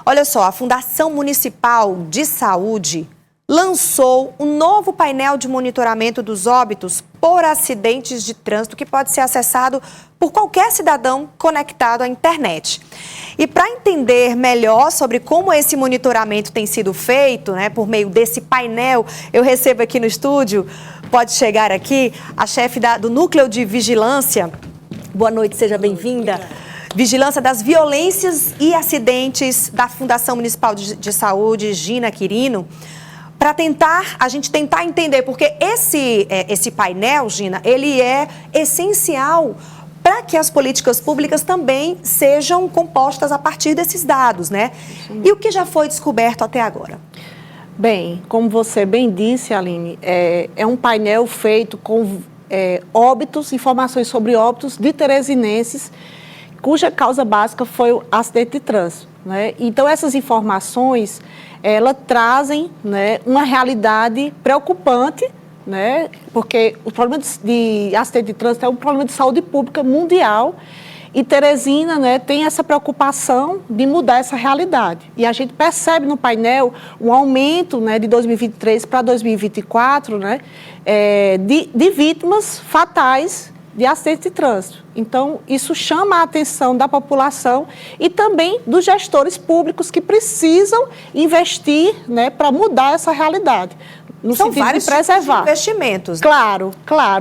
Olha só, a Fundação Municipal de Saúde lançou um novo painel de monitoramento dos óbitos por acidentes de trânsito que pode ser acessado por qualquer cidadão conectado à internet. E para entender melhor sobre como esse monitoramento tem sido feito, por meio desse painel, eu recebo aqui no estúdio, pode chegar aqui, a chefe do Núcleo de Vigilância. Boa noite, seja bem-vinda. Vigilância das Violências e Acidentes da Fundação Municipal de Saúde, Gina Quirino, para a gente tentar entender, porque esse painel, Gina, ele é essencial para que as políticas públicas também sejam compostas a partir desses dados, né? E o que já foi descoberto até agora? Bem, como você bem disse, Aline, é um painel feito com óbitos, informações sobre óbitos de teresinenses, cuja causa básica foi o acidente de trânsito, né? Então, essas informações, elas trazem, né, uma realidade preocupante, né? Porque o problema de acidente de trânsito é um problema de saúde pública mundial e Teresina, né, tem essa preocupação de mudar essa realidade. E a gente percebe no painel um aumento, né, de 2023 para 2024, né, de vítimas fatais de acidente de trânsito. Então, isso chama a atenção da população e também dos gestores públicos que precisam investir, né, para mudar essa realidade. No São sentido vários de preservar. tipos de investimentos. Claro,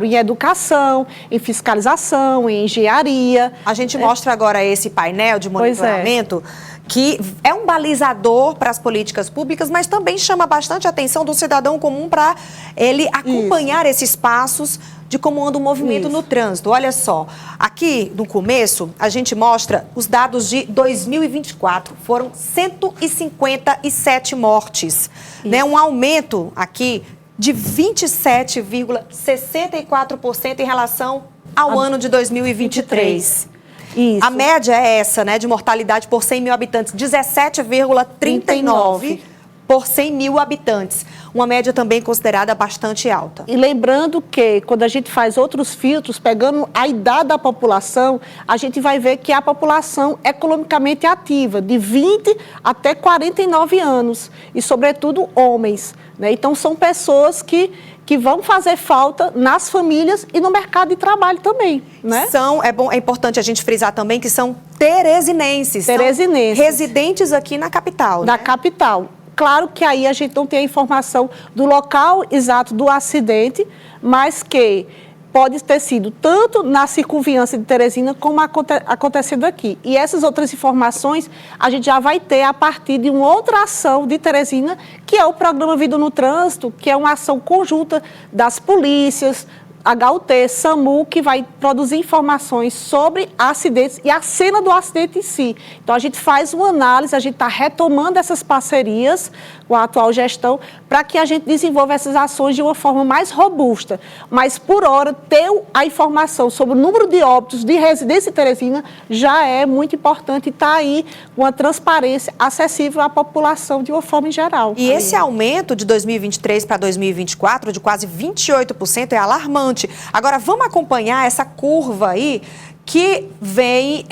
em educação, em fiscalização, em engenharia. A gente mostra agora esse painel de monitoramento, que é um balizador para as políticas públicas, mas também chama bastante a atenção do cidadão comum para ele acompanhar esses passos de como anda o movimento no trânsito. Olha só, aqui no começo a gente mostra os dados de 2024. Foram 157 mortes, né? Um aumento aqui de 27,64% em relação ao ano de 2023. Isso. A média é essa, né, de mortalidade por 100 mil habitantes, 17,39 por 100 mil habitantes. Uma média também considerada bastante alta. E lembrando que, quando a gente faz outros filtros, pegando a idade da população, a gente vai ver que a população economicamente ativa, de 20 até 49 anos, e, sobretudo, homens, né? Então, são pessoas que vão fazer falta nas famílias e no mercado de trabalho também, né? É importante a gente frisar também que são teresinenses. Teresinenses. São residentes aqui na capital. Na capital. Claro que aí a gente não tem a informação do local exato do acidente, mas que pode ter sido tanto na circunvizinhança de Teresina como acontecendo aqui. E essas outras informações a gente já vai ter a partir de uma outra ação de Teresina, que é o Programa Vida no Trânsito, que é uma ação conjunta das polícias, HUT, SAMU, que vai produzir informações sobre acidentes e a cena do acidente em si. Então, a gente faz uma análise, a gente está retomando essas parcerias com a atual gestão para que a gente desenvolva essas ações de uma forma mais robusta. Mas, por hora, ter a informação sobre o número de óbitos de residência em Teresina já é muito importante e está aí com uma transparência acessível à população de uma forma em geral. E esse aumento de 2023 para 2024, de quase 28%, é alarmante. Agora, vamos acompanhar essa curva aí, que vem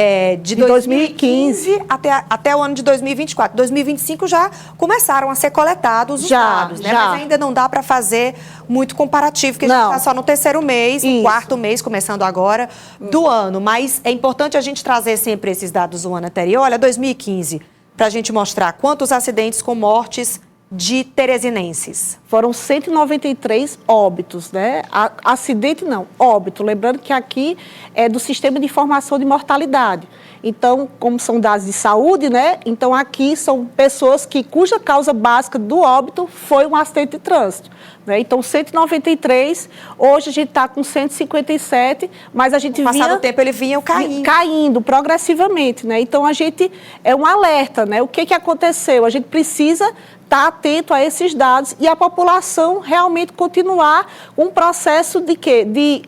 de 2015 até o ano de 2024. 2025 já começaram a ser coletados os dados, né? Mas ainda não dá para fazer muito comparativo, porque a gente está só no terceiro mês, no quarto mês, começando agora, do ano. Mas é importante a gente trazer sempre esses dados do ano anterior. Olha, 2015, para a gente mostrar quantos acidentes com mortes de teresinenses. Foram 193 óbitos, né? Acidente não, óbito. Lembrando que aqui é do Sistema de Informação de Mortalidade. Então, como são dados de saúde, né? Então, aqui são pessoas cuja causa básica do óbito foi um acidente de trânsito, né? Então, 193, hoje a gente está com 157, mas a gente passar do tempo ele vinha caindo. Caindo progressivamente, né? Então, a gente é um alerta, né? O que aconteceu? A gente precisa estar atento a esses dados e a população realmente continuar um processo de quê? De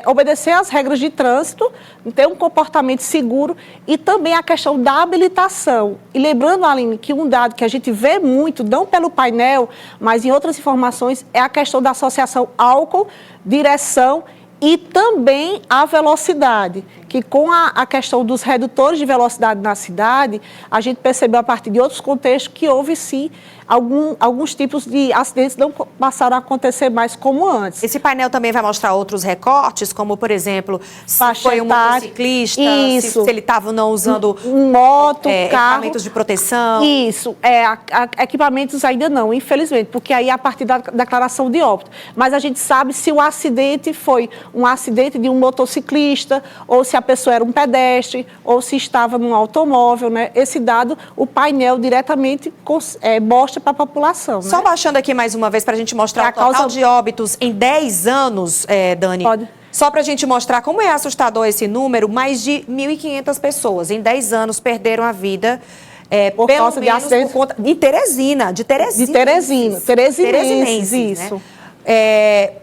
obedecer às regras de trânsito, ter um comportamento seguro e também a questão da habilitação. E lembrando, Aline, que um dado que a gente vê muito, não pelo painel, mas em outras informações, é a questão da associação álcool, direção e também a velocidade. que com a questão dos redutores de velocidade na cidade, a gente percebeu a partir de outros contextos que houve sim alguns tipos de acidentes não passaram a acontecer mais como antes. Esse painel também vai mostrar outros recortes, como, por exemplo, se Faixa foi um etária. motociclista, Isso. se ele estava ou não usando moto, carro. equipamentos de proteção. Isso. Equipamentos ainda não, infelizmente, porque aí é a partir da declaração de óbito. Mas a gente sabe se o acidente foi um acidente de um motociclista, ou se a pessoa era um pedestre, ou se estava num automóvel, né? Esse dado, o painel diretamente mostra para a população. Só né? baixando aqui mais uma vez para a gente mostrar o total de óbitos em 10 anos, Dani. Pode. Só para a gente mostrar como é assustador esse número, mais de 1.500 pessoas em 10 anos perderam a vida. Por pelo causa de menos acidentes. por conta de Teresina. Teresinenses, isso. Né?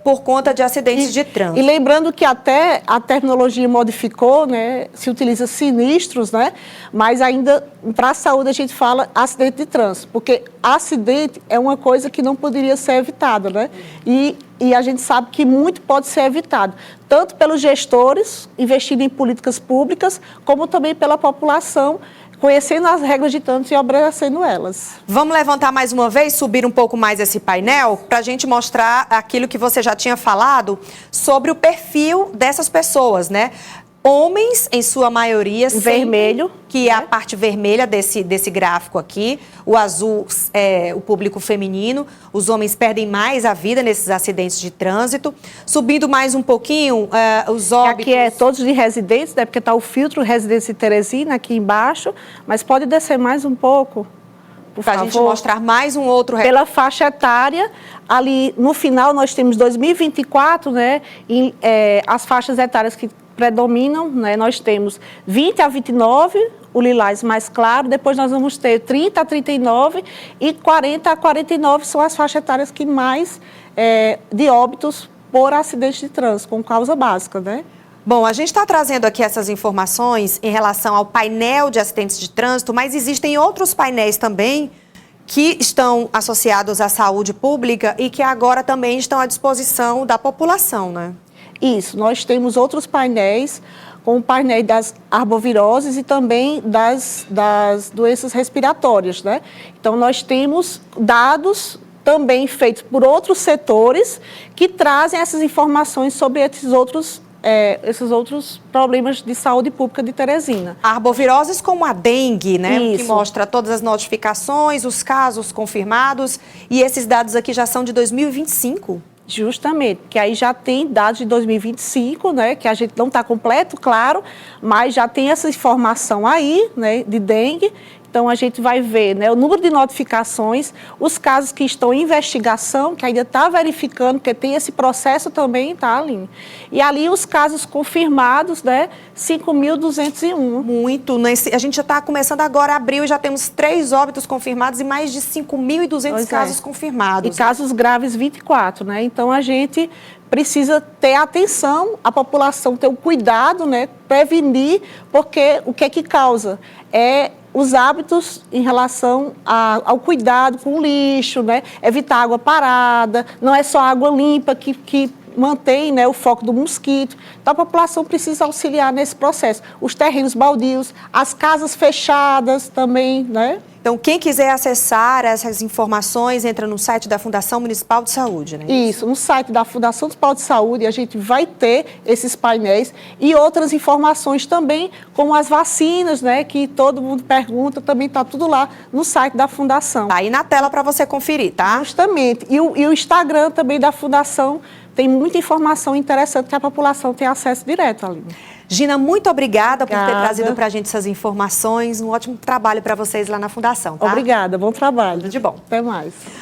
Por conta de acidentes de trânsito. E lembrando que até a tecnologia modificou, né, se utiliza sinistros, né, mas ainda para a saúde a gente fala acidente de trânsito, porque acidente é uma coisa que não poderia ser evitada, né? E a gente sabe que muito pode ser evitado, tanto pelos gestores investindo em políticas públicas, como também pela população, conhecendo as regras de trânsito e obedecendo elas. Vamos levantar mais uma vez, subir um pouco mais esse painel, para a gente mostrar aquilo que você já tinha falado sobre o perfil dessas pessoas, né? Homens, em sua maioria, vermelho, que é a parte vermelha desse gráfico aqui. O azul é o público feminino. Os homens perdem mais a vida nesses acidentes de trânsito. Subindo mais um pouquinho, os óbitos... Aqui é todos de residentes, né? Porque está o filtro residência de Teresina aqui embaixo, mas pode descer mais um pouco, por favor. Para a gente mostrar mais um outro... Pela faixa etária, ali no final nós temos 2024, né? E, as faixas etárias que predominam, né? Nós temos 20 a 29, o lilás mais claro, depois nós vamos ter 30 a 39 e 40 a 49 são as faixas etárias que mais de óbitos por acidente de trânsito, com causa básica, né? Bom, a gente está trazendo aqui essas informações em relação ao painel de acidentes de trânsito, mas existem outros painéis também que estão associados à saúde pública e que agora também estão à disposição da população, né? Isso, nós temos outros painéis, como o painel das arboviroses e também das doenças respiratórias, né? Então, nós temos dados também feitos por outros setores que trazem essas informações sobre esses outros problemas de saúde pública de Teresina. Arboviroses como a dengue, né? Isso. Que mostra todas as notificações, os casos confirmados, e esses dados aqui já são de 2025. Justamente, que aí já tem dados de 2025, né, que a gente não está completo, claro, mas já tem essa informação aí, né, de dengue. Então, a gente vai ver, né, o número de notificações, os casos que estão em investigação, que ainda está verificando, porque tem esse processo também, tá, Aline? E ali os casos confirmados, né, 5.201. Muito. A gente já está começando agora, abril, e já temos 3 óbitos confirmados e mais de 5.200 casos confirmados. E casos graves, 24, né? Então, a gente precisa ter atenção, a população ter o cuidado, né, prevenir, porque o que é que causa? Os hábitos em relação ao cuidado com o lixo, né? Evitar água parada, não é só água limpa que mantém, né, o foco do mosquito. Então, a população precisa auxiliar nesse processo. Os terrenos baldios, as casas fechadas também, né? Então, quem quiser acessar essas informações, entra no site da Fundação Municipal de Saúde, né? Isso, no site da Fundação Municipal de Saúde, a gente vai ter esses painéis e outras informações também, como as vacinas, né, que todo mundo pergunta, também está tudo lá no site da Fundação. Tá aí na tela para você conferir, tá? Justamente. E o Instagram também da Fundação tem muita informação interessante que a população tem acesso direto, Aline. Gina, muito obrigada por ter trazido para a gente essas informações. Um ótimo trabalho para vocês lá na Fundação, tá? Obrigada, bom trabalho. Tudo de bom. Até mais.